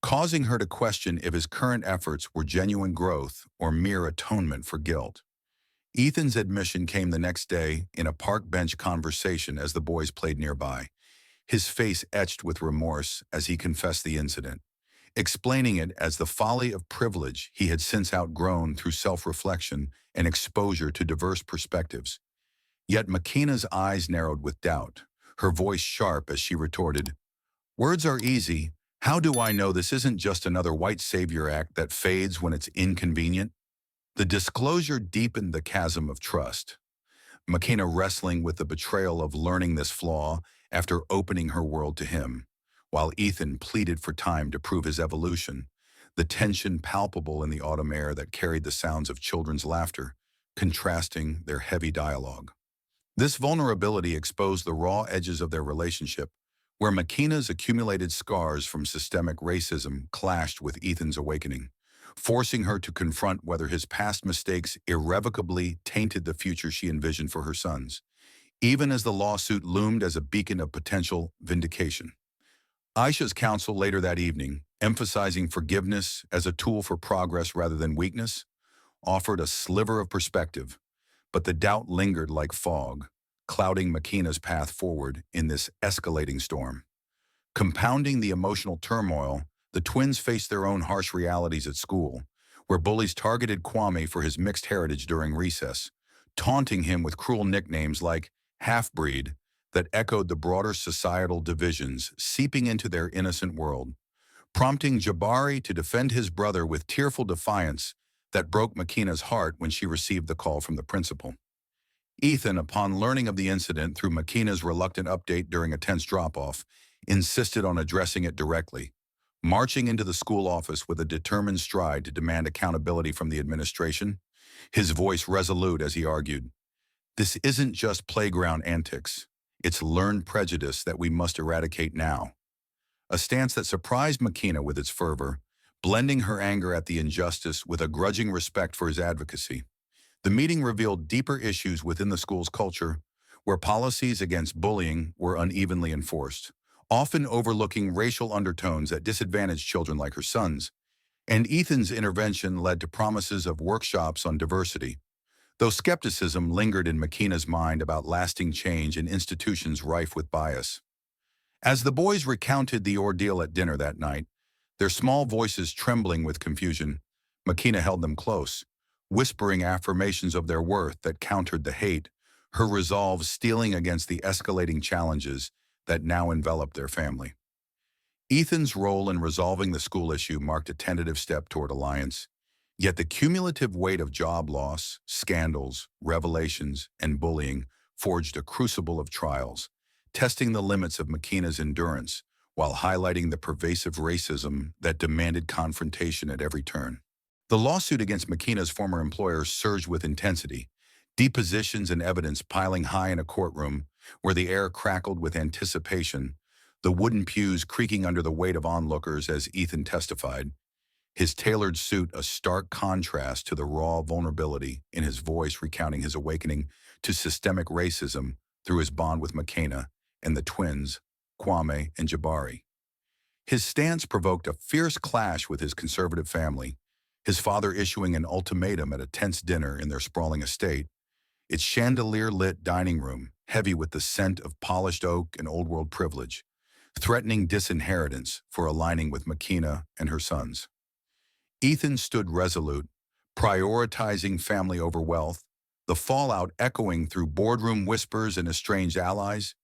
causing her to question if his current efforts were genuine growth or mere atonement for guilt. Ethan's admission came the next day in a park bench conversation as the boys played nearby, his face etched with remorse as he confessed the incident. explaining it as the folly of privilege he had since outgrown through self-reflection and exposure to diverse perspectives. Yet Makina's eyes narrowed with doubt, her voice sharp as she retorted, "Words are easy. How do I know this isn't just another white savior act that fades when it's inconvenient?" The disclosure deepened the chasm of trust. Makina wrestling with the betrayal of learning this flaw after opening her world to him, while Ethan pleaded for time to prove his evolution, the tension palpable in the autumn air that carried the sounds of children's laughter, contrasting their heavy dialogue. This vulnerability exposed the raw edges of their relationship, where Makina's accumulated scars from systemic racism clashed with Ethan's awakening, forcing her to confront whether his past mistakes irrevocably tainted the future she envisioned for her sons, even as the lawsuit loomed as a beacon of potential vindication. Aisha's counsel later that evening, emphasizing forgiveness as a tool for progress rather than weakness, offered a sliver of perspective, but the doubt lingered like fog, clouding Makina's path forward in this escalating storm. Compounding the emotional turmoil, the twins faced their own harsh realities at school, where bullies targeted Kwame for his mixed heritage during recess, taunting him with cruel nicknames like half-breed that echoed the broader societal divisions seeping into their innocent world, prompting Jabari to defend his brother with tearful defiance that broke Makina's heart when she received the call from the principal. Ethan, upon learning of the incident through Makina's reluctant update during a tense drop-off, insisted on addressing it directly, marching into the school office with a determined stride to demand accountability from the administration, his voice resolute as he argued, "This isn't just playground antics. It's learned prejudice that we must eradicate now." A stance that surprised Makina with its fervor, blending her anger at the injustice with a grudging respect for his advocacy. The meeting revealed deeper issues within the school's culture, where policies against bullying were unevenly enforced, often overlooking racial undertones that disadvantaged children like her sons, and Ethan's intervention led to promises of workshops on diversity, though skepticism lingered in Makina's mind about lasting change in institutions rife with bias. As the boys recounted the ordeal at dinner that night, their small voices trembling with confusion, Makina held them close, whispering affirmations of their worth that countered the hate, her resolve steeling against the escalating challenges that now enveloped their family. Ethan's role in resolving the school issue marked a tentative step toward alliance, yet the cumulative weight of job loss, scandals, revelations, and bullying forged a crucible of trials, testing the limits of Makina's endurance while highlighting the pervasive racism that demanded confrontation at every turn. The lawsuit against Makina's former employer surged with intensity, depositions and evidence piling high in a courtroom where the air crackled with anticipation, the wooden pews creaking under the weight of onlookers as Ethan testified, his tailored suit a stark contrast to the raw vulnerability in his voice recounting his awakening to systemic racism through his bond with Makina and the twins, Kwame and Jabari. His stance provoked a fierce clash with his conservative family, his father issuing an ultimatum at a tense dinner in their sprawling estate, its chandelier-lit dining room heavy with the scent of polished oak and old-world privilege, threatening disinheritance for aligning with Makina and her sons. Ethan stood resolute, prioritizing family over wealth, the fallout echoing through boardroom whispers and estranged allies,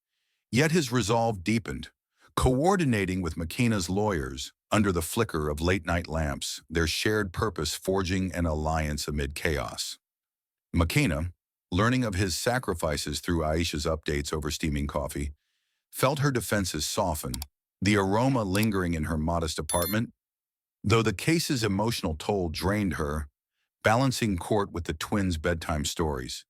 yet his resolve deepened, coordinating with Makina's lawyers under the flicker of late-night lamps, their shared purpose forging an alliance amid chaos. Makina, learning of his sacrifices through Aisha's updates over steaming coffee, felt her defenses soften, the aroma lingering in her modest apartment, though the case's emotional toll drained her, balancing court with the twins' bedtime stories.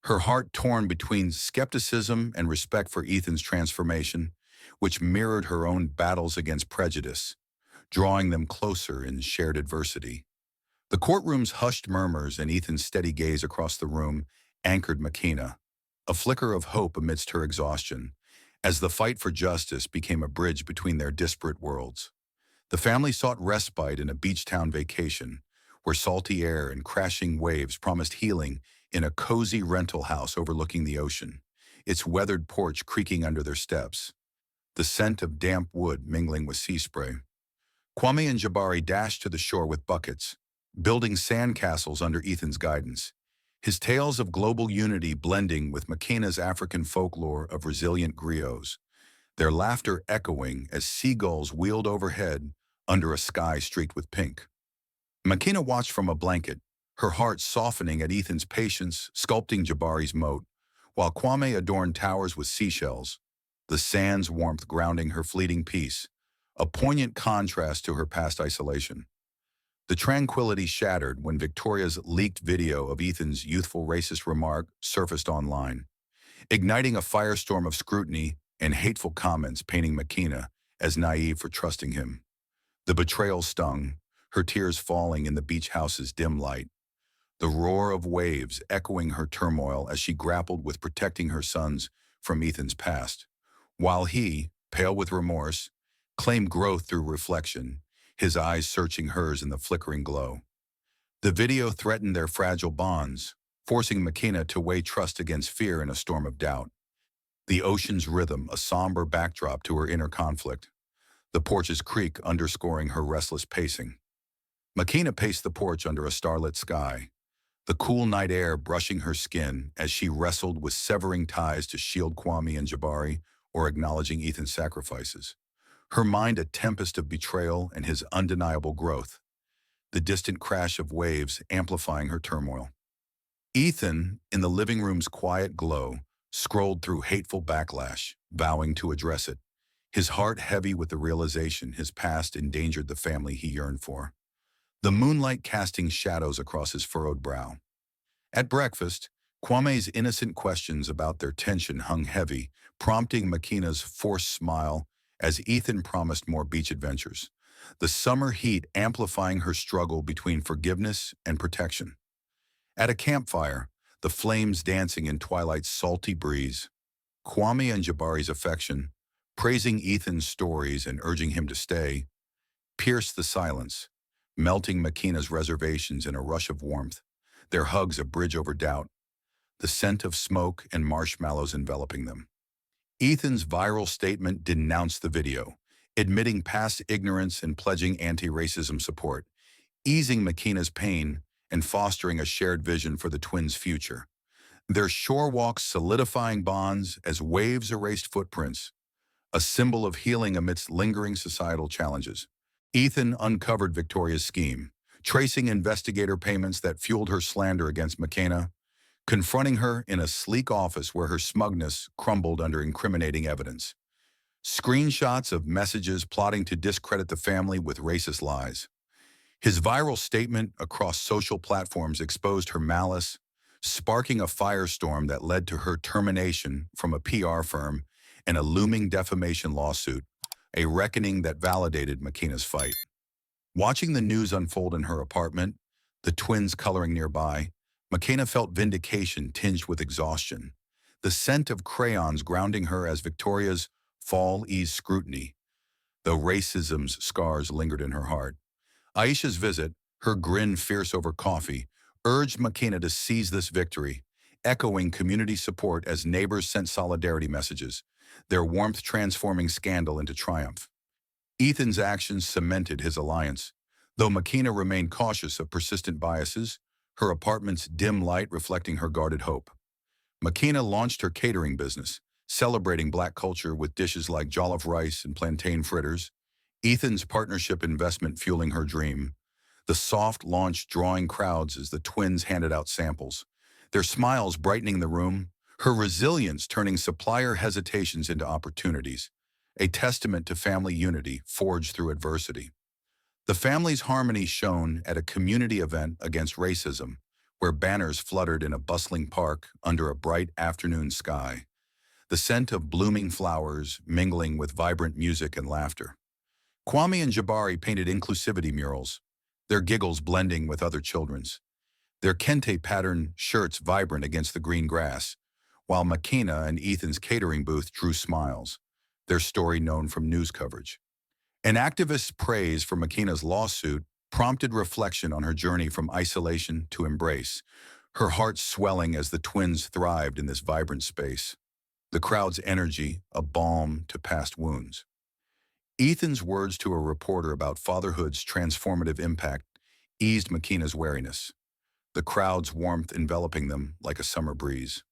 Her heart torn between skepticism and respect for Ethan's transformation, which mirrored her own battles against prejudice, drawing them closer in shared adversity. The courtroom's hushed murmurs and Ethan's steady gaze across the room anchored Makina, a flicker of hope amidst her exhaustion, as the fight for justice became a bridge between their disparate worlds. The family sought respite in a beach town vacation, where salty air and crashing waves promised healing in a cozy rental house overlooking the ocean, its weathered porch creaking under their steps, the scent of damp wood mingling with sea spray. Kwame and Jabari dashed to the shore with buckets, building sandcastles under Ethan's guidance. His tales of global unity blending with Makina's African folklore of resilient griots, their laughter echoing as seagulls wheeled overhead under a sky streaked with pink. Makina watched from a blanket, her heart softening at Ethan's patience sculpting Jabari's moat, while Kwame adorned towers with seashells, the sand's warmth grounding her fleeting peace, a poignant contrast to her past isolation. The tranquility shattered when Victoria's leaked video of Ethan's youthful racist remark surfaced online, igniting a firestorm of scrutiny and hateful comments painting Makina as naive for trusting him. The betrayal stung, her tears falling in the beach house's dim light, the roar of waves echoing her turmoil as she grappled with protecting her sons from Ethan's past, while he, pale with remorse, claimed growth through reflection, his eyes searching hers in the flickering glow. The video threatened their fragile bonds, forcing Makina to weigh trust against fear in a storm of doubt. The ocean's rhythm, a somber backdrop to her inner conflict, the porch's creak underscoring her restless pacing. Makina paced the porch under a starlit sky, the cool night air brushing her skin as she wrestled with severing ties to shield Kwame and Jabari or acknowledging Ethan's sacrifices. Her mind a tempest of betrayal and his undeniable growth, the distant crash of waves amplifying her turmoil. Ethan, in the living room's quiet glow, scrolled through hateful backlash, vowing to address it, his heart heavy with the realization his past endangered the family he yearned for, the moonlight casting shadows across his furrowed brow. At breakfast, Kwame's innocent questions about their tension hung heavy, prompting Makina's forced smile as Ethan promised more beach adventures, the summer heat amplifying her struggle between forgiveness and protection. At a campfire, the flames dancing in twilight's salty breeze, Kwame and Jabari's affection, praising Ethan's stories and urging him to stay, pierced the silence, melting Makina's reservations in a rush of warmth, their hugs a bridge over doubt, the scent of smoke and marshmallows enveloping them. Ethan's viral statement denounced the video, admitting past ignorance and pledging anti-racism support, easing Makina's pain and fostering a shared vision for the twins' future. Their shore walks solidifying bonds as waves erased footprints, a symbol of healing amidst lingering societal challenges. Ethan uncovered Victoria's scheme, tracing investigator payments that fueled her slander against Makina, confronting her in a sleek office where her smugness crumbled under incriminating evidence. Screenshots of messages plotting to discredit the family with racist lies. His viral statement across social platforms exposed her malice, sparking a firestorm that led to her termination from a PR firm and a looming defamation lawsuit, a reckoning that validated Makina's fight. Watching the news unfold in her apartment, the twins coloring nearby, Makina felt vindication tinged with exhaustion, the scent of crayons grounding her as Victoria's fall eased scrutiny, though racism's scars lingered in her heart. Aisha's visit, her grin fierce over coffee, urged Makina to seize this victory, echoing community support as neighbors sent solidarity messages, their warmth transforming scandal into triumph. Ethan's actions cemented his alliance, though Makina remained cautious of persistent biases, her apartment's dim light reflecting her guarded hope. Makina launched her catering business, celebrating Black culture with dishes like jollof rice and plantain fritters, Ethan's partnership investment fueling her dream, the soft launch drawing crowds as the twins handed out samples, their smiles brightening the room, her resilience turning supplier hesitations into opportunities, a testament to family unity forged through adversity. The family's harmony shone at a community event against racism, where banners fluttered in a bustling park under a bright afternoon sky, the scent of blooming flowers mingling with vibrant music and laughter. Kwame and Jabari painted inclusivity murals, their giggles blending with other children's, their kente pattern shirts vibrant against the green grass, while Makina and Ethan's catering booth drew smiles, their story known from news coverage. An activist's praise for Makina's lawsuit prompted reflection on her journey from isolation to embrace, her heart swelling as the twins thrived in this vibrant space, the crowd's energy a balm to past wounds. Ethan's words to a reporter about fatherhood's transformative impact eased Makina's wariness, the crowd's warmth enveloping them like a summer breeze,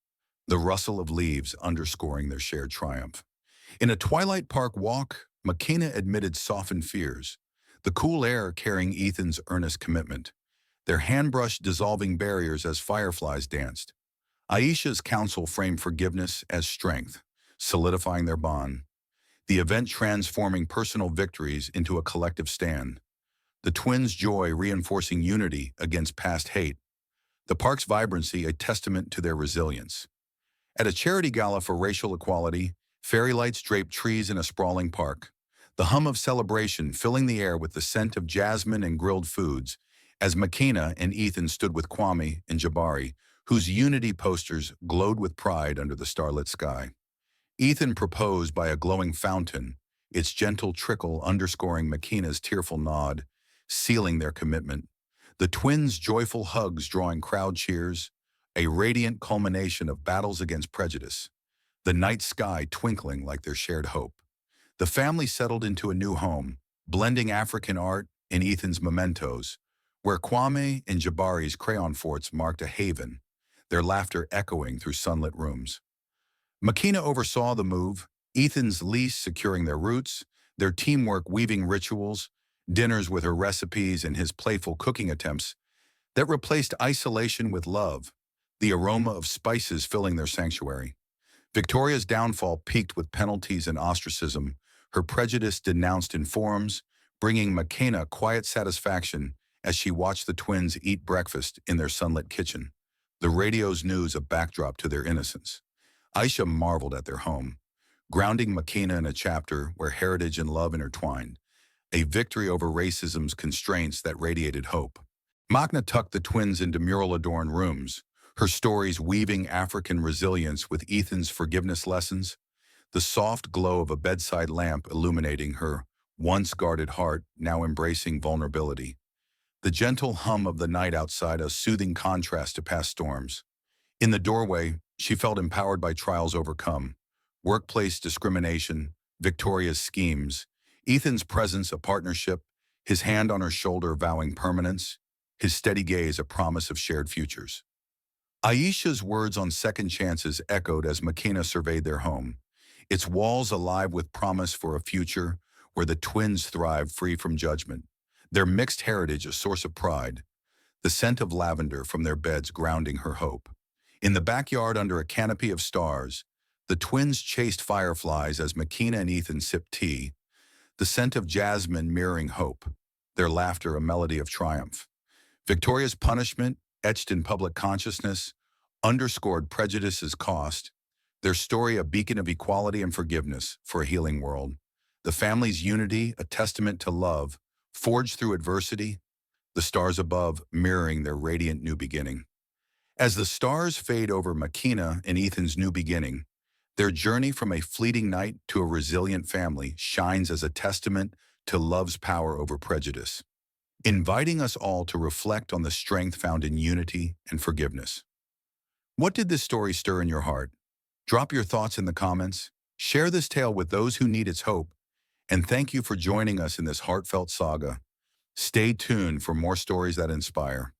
the rustle of leaves underscoring their shared triumph. In a Twilight Park walk, Makina admitted softened fears, the cool air carrying Ethan's earnest commitment, their handbrush dissolving barriers as fireflies danced. Aisha's counsel framed forgiveness as strength, solidifying their bond, the event transforming personal victories into a collective stand, the twins' joy reinforcing unity against past hate, the park's vibrancy a testament to their resilience. At a charity gala for racial equality, fairy lights draped trees in a sprawling park, the hum of celebration filling the air with the scent of jasmine and grilled foods, as Makina and Ethan stood with Kwame and Jabari, whose unity posters glowed with pride under the starlit sky. Ethan proposed by a glowing fountain, its gentle trickle underscoring Makina's tearful nod, sealing their commitment. The twins' joyful hugs drawing crowd cheers, a radiant culmination of battles against prejudice, the night sky twinkling like their shared hope. The family settled into a new home, blending African art and Ethan's mementos, where Kwame and Jabari's crayon forts marked a haven, their laughter echoing through sunlit rooms. Makina oversaw the move, Ethan's lease securing their roots, their teamwork weaving rituals, dinners with her recipes and his playful cooking attempts that replaced isolation with love, the aroma of spices filling their sanctuary. Victoria's downfall peaked with penalties and ostracism, her prejudice denounced in forums, bringing Makina quiet satisfaction as she watched the twins eat breakfast in their sunlit kitchen, the radio's news a backdrop to their innocence. Aisha marveled at their home, grounding Makina in a chapter where heritage and love intertwined, a victory over racism's constraints that radiated hope. Magna tucked the twins into mural-adorned rooms, her stories weaving African resilience with Ethan's forgiveness lessons, the soft glow of a bedside lamp illuminating her once guarded heart, now embracing vulnerability, the gentle hum of the night outside a soothing contrast to past storms. In the doorway, she felt empowered by trials overcome, workplace discrimination, Victoria's schemes, Ethan's presence a partnership, his hand on her shoulder vowing permanence, his steady gaze a promise of shared futures. Aisha's words on second chances echoed as Makina surveyed their home, its walls alive with promise for a future where the twins thrive free from judgment, their mixed heritage a source of pride, the scent of lavender from their beds grounding her hope. In the backyard under a canopy of stars, the twins chased fireflies as Makina and Ethan sipped tea, the scent of jasmine mirroring hope, their laughter a melody of triumph. Victoria's punishment, etched in public consciousness, underscored prejudice's cost, their story a beacon of equality and forgiveness for a healing world. The family's unity, a testament to love, forged through adversity, the stars above mirroring their radiant new beginning. As the stars fade over Makina and Ethan's new beginning, their journey from a fleeting night to a resilient family shines as a testament to love's power over prejudice, inviting us all to reflect on the strength found in unity and forgiveness. What did this story stir in your heart? Drop your thoughts in the comments, share this tale with those who need its hope, and thank you for joining us in this heartfelt saga. Stay tuned for more stories that inspire.